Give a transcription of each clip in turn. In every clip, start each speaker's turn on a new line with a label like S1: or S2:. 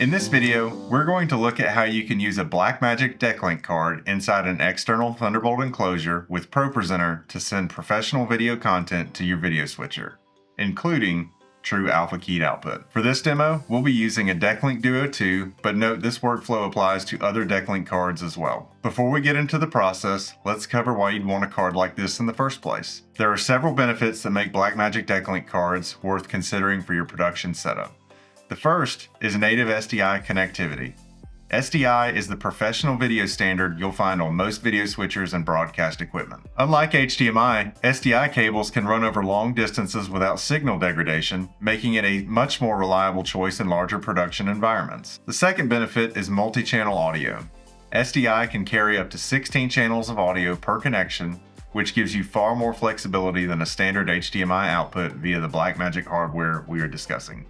S1: In this video, we're going to look at how you can use a Blackmagic Decklink card inside an external Thunderbolt enclosure with ProPresenter to send professional video content to your video switcher, including true alpha keyed output. For this demo, we'll be using a Decklink Duo 2, but note this workflow applies to other Decklink cards as well. Before we get into the process, let's cover why you'd want a card like this in the first place. There are several benefits that make Blackmagic Decklink cards worth considering for your production setup. The first is native SDI connectivity. SDI is the professional video standard you'll find on most video switchers and broadcast equipment. Unlike HDMI, SDI cables can run over long distances without signal degradation, making it a much more reliable choice in larger production environments. The second benefit is multi-channel audio. SDI can carry up to 16 channels of audio per connection, which gives you far more flexibility than a standard HDMI output via the Blackmagic hardware we are discussing.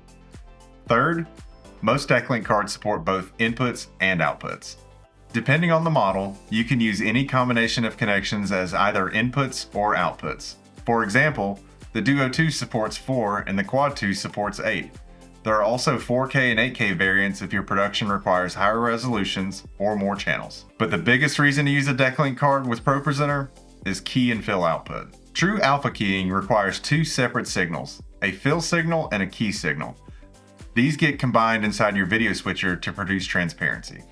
S1: Third, most Decklink cards support both inputs and outputs. Depending on the model, you can use any combination of connections as either inputs or outputs. For example, the Duo 2 supports 4 and the Quad 2 supports 8. There are also 4K and 8K variants if your production requires higher resolutions or more channels. But the biggest reason to use a Decklink card with ProPresenter is key and fill output. True alpha keying requires two separate signals, a fill signal and a key signal. These get combined inside your video switcher to produce transparency.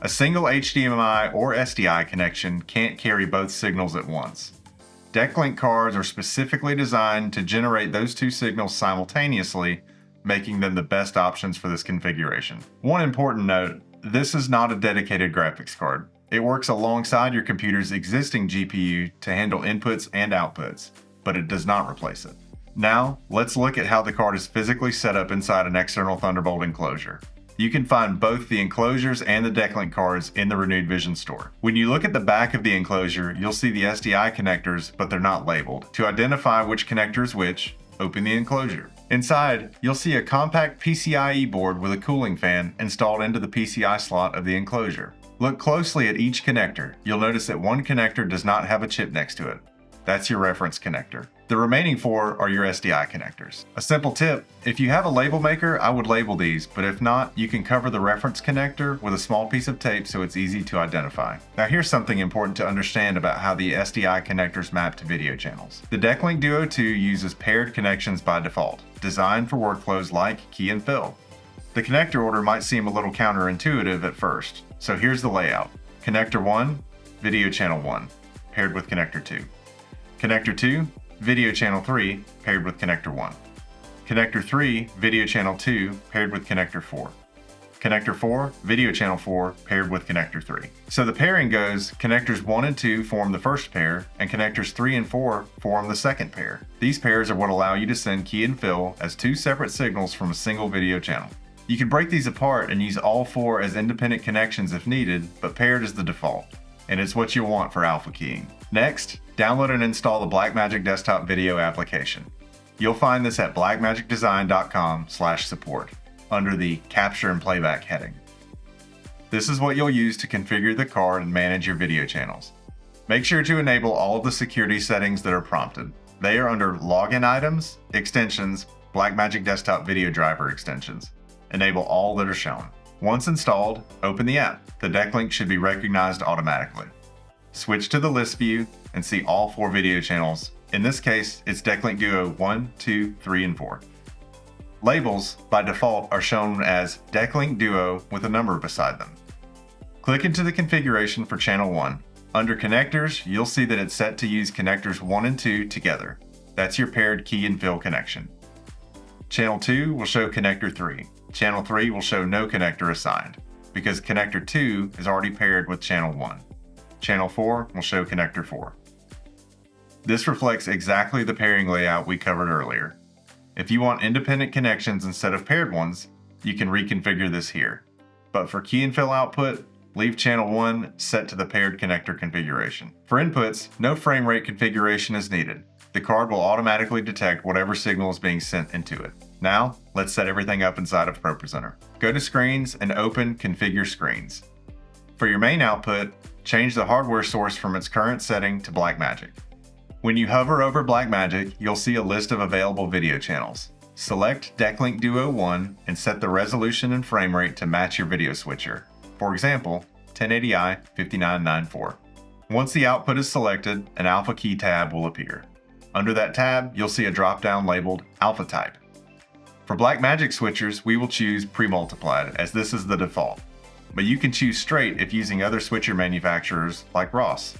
S1: A single HDMI or SDI connection can't carry both signals at once. Decklink cards are specifically designed to generate those two signals simultaneously, making them the best options for this configuration. One important note, this is not a dedicated graphics card. It works alongside your computer's existing GPU to handle inputs and outputs, but it does not replace it. Now, let's look at how the card is physically set up inside an external Thunderbolt enclosure. You can find both the enclosures and the Decklink cards in the Renewed Vision store. When you look at the back of the enclosure, you'll see the SDI connectors, but they're not labeled. To identify which connector is which, open the enclosure. Inside, you'll see a compact PCIe board with a cooling fan installed into the PCI slot of the enclosure. Look closely at each connector. You'll notice that one connector does not have a chip next to it. That's your reference connector. The remaining four are your SDI connectors. A simple tip, if you have a label maker, I would label these, but if not, you can cover the reference connector with a small piece of tape so it's easy to identify. Now here's something important to understand about how the SDI connectors map to video channels. The Decklink Duo 2 uses paired connections by default, designed for workflows like key and fill. The connector order might seem a little counterintuitive at first, so here's the layout. Connector 1, video channel 1, paired with connector 2. Connector 2, video channel 3, paired with connector 1. Connector 3, video channel 2, paired with connector 4. Connector 4, video channel 4, paired with connector 3. So the pairing goes, connectors 1 and 2 form the first pair, and connectors 3 and 4 form the second pair. These pairs are what allow you to send key and fill as two separate signals from a single video channel. You can break these apart and use all four as independent connections if needed, but paired is the default, and it's what you'll want for alpha keying. Next, download and install the Blackmagic Desktop video application. You'll find this at blackmagicdesign.com/support under the Capture and Playback heading. This is what you'll use to configure the card and manage your video channels. Make sure to enable all of the security settings that are prompted. They are under Login Items, Extensions, Blackmagic Desktop Video Driver Extensions. Enable all that are shown. Once installed, open the app. The Decklink should be recognized automatically. Switch to the list view and see all four video channels. In this case, it's Decklink Duo 1, 2, 3, and 4. Labels, by default, are shown as Decklink Duo with a number beside them. Click into the configuration for channel 1. Under connectors, you'll see that it's set to use connectors 1 and 2 together. That's your paired key and fill connection. Channel 2 will show connector 3. Channel 3 will show no connector assigned, because connector 2 is already paired with channel 1. Channel 4 will show connector 4. This reflects exactly the pairing layout we covered earlier. If you want independent connections instead of paired ones, you can reconfigure this here. But for key and fill output, leave channel 1 set to the paired connector configuration. For inputs, no frame rate configuration is needed. The card will automatically detect whatever signal is being sent into it. Now, let's set everything up inside of ProPresenter. Go to Screens and open Configure Screens. For your main output, change the hardware source from its current setting to Blackmagic. When you hover over Blackmagic, you'll see a list of available video channels. select Decklink Duo 1 and set the resolution and frame rate to match your video switcher. For example, 1080i 5994. Once the output is selected, an Alpha Key tab will appear. Under that tab, you'll see a drop-down labeled Alpha Type. For Blackmagic switchers, we will choose PreMultiplied as this is the default, but you can choose straight if using other switcher manufacturers like Ross.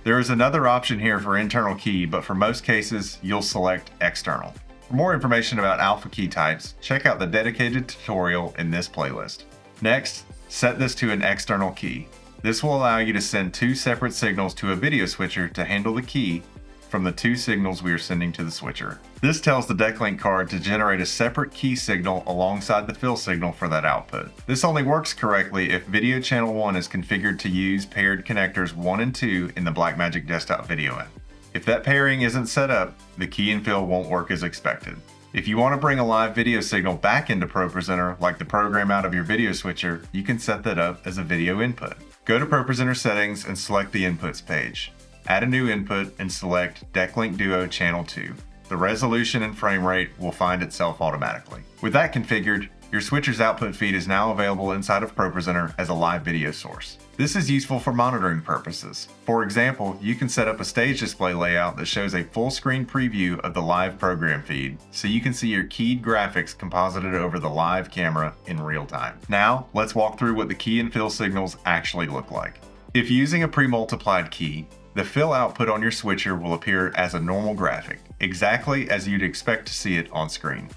S1: There is another option here for internal key, but for most cases, you'll select external. For more information about Alpha Key types, check out the dedicated tutorial in this playlist. Next, set this to an external key. This will allow you to send two separate signals to a video switcher to handle the key from the two signals we are sending to the switcher. This tells the Decklink card to generate a separate key signal alongside the fill signal for that output. This only works correctly if video channel 1 is configured to use paired connectors 1 and 2 in the Blackmagic Desktop video app. If that pairing isn't set up, the key and fill won't work as expected. If you want to bring a live video signal back into ProPresenter, like the program out of your video switcher, you can set that up as a video input. Go to ProPresenter settings and select the inputs page. Add a new input and select Decklink Duo Channel 2. The resolution and frame rate will find itself automatically. With that configured, your switcher's output feed is now available inside of ProPresenter as a live video source. This is useful for monitoring purposes. For example, you can set up a stage display layout that shows a full screen preview of the live program feed, so you can see your keyed graphics composited over the live camera in real time. Now, let's walk through what the key and fill signals actually look like. If using a PreMultiplied key, the fill output on your switcher will appear as a normal graphic, exactly as you'd expect to see it on screen.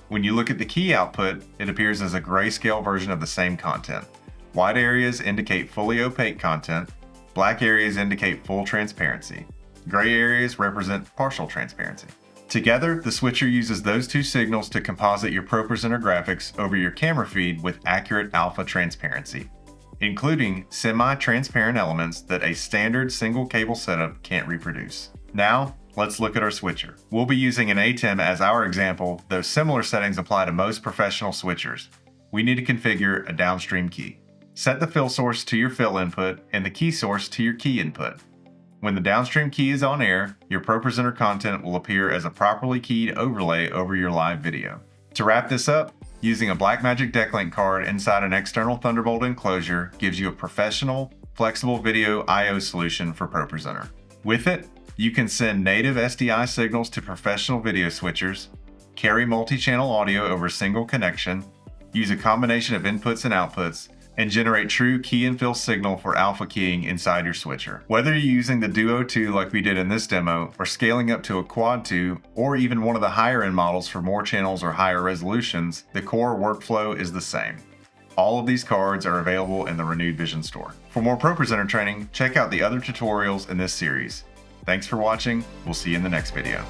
S1: When you look at the key output, it appears as a grayscale version of the same content. White areas indicate fully opaque content, black areas indicate full transparency, gray areas represent partial transparency. Together, the switcher uses those two signals to composite your ProPresenter graphics over your camera feed with accurate alpha transparency, including semi-transparent elements that a standard single cable setup can't reproduce. Now, let's look at our switcher. We'll be using an ATEM as our example, though similar settings apply to most professional switchers. We need to configure a downstream key. Set the fill source to your fill input and the key source to your key input. When the downstream key is on air, your ProPresenter content will appear as a properly keyed overlay over your live video. To wrap this up, using a Blackmagic Decklink card inside an external Thunderbolt enclosure gives you a professional, flexible video I/O solution for ProPresenter. With it, you can send native SDI signals to professional video switchers, carry multi-channel audio over a single connection, use a combination of inputs and outputs, and generate true key and fill signal for alpha keying inside your switcher. Whether you're using the Duo 2 like we did in this demo, or scaling up to a Quad 2, or even one of the higher end models for more channels or higher resolutions, the core workflow is the same. All of these cards are available in the Renewed Vision store. For more ProPresenter training, check out the other tutorials in this series. Thanks for watching. We'll see you in the next video.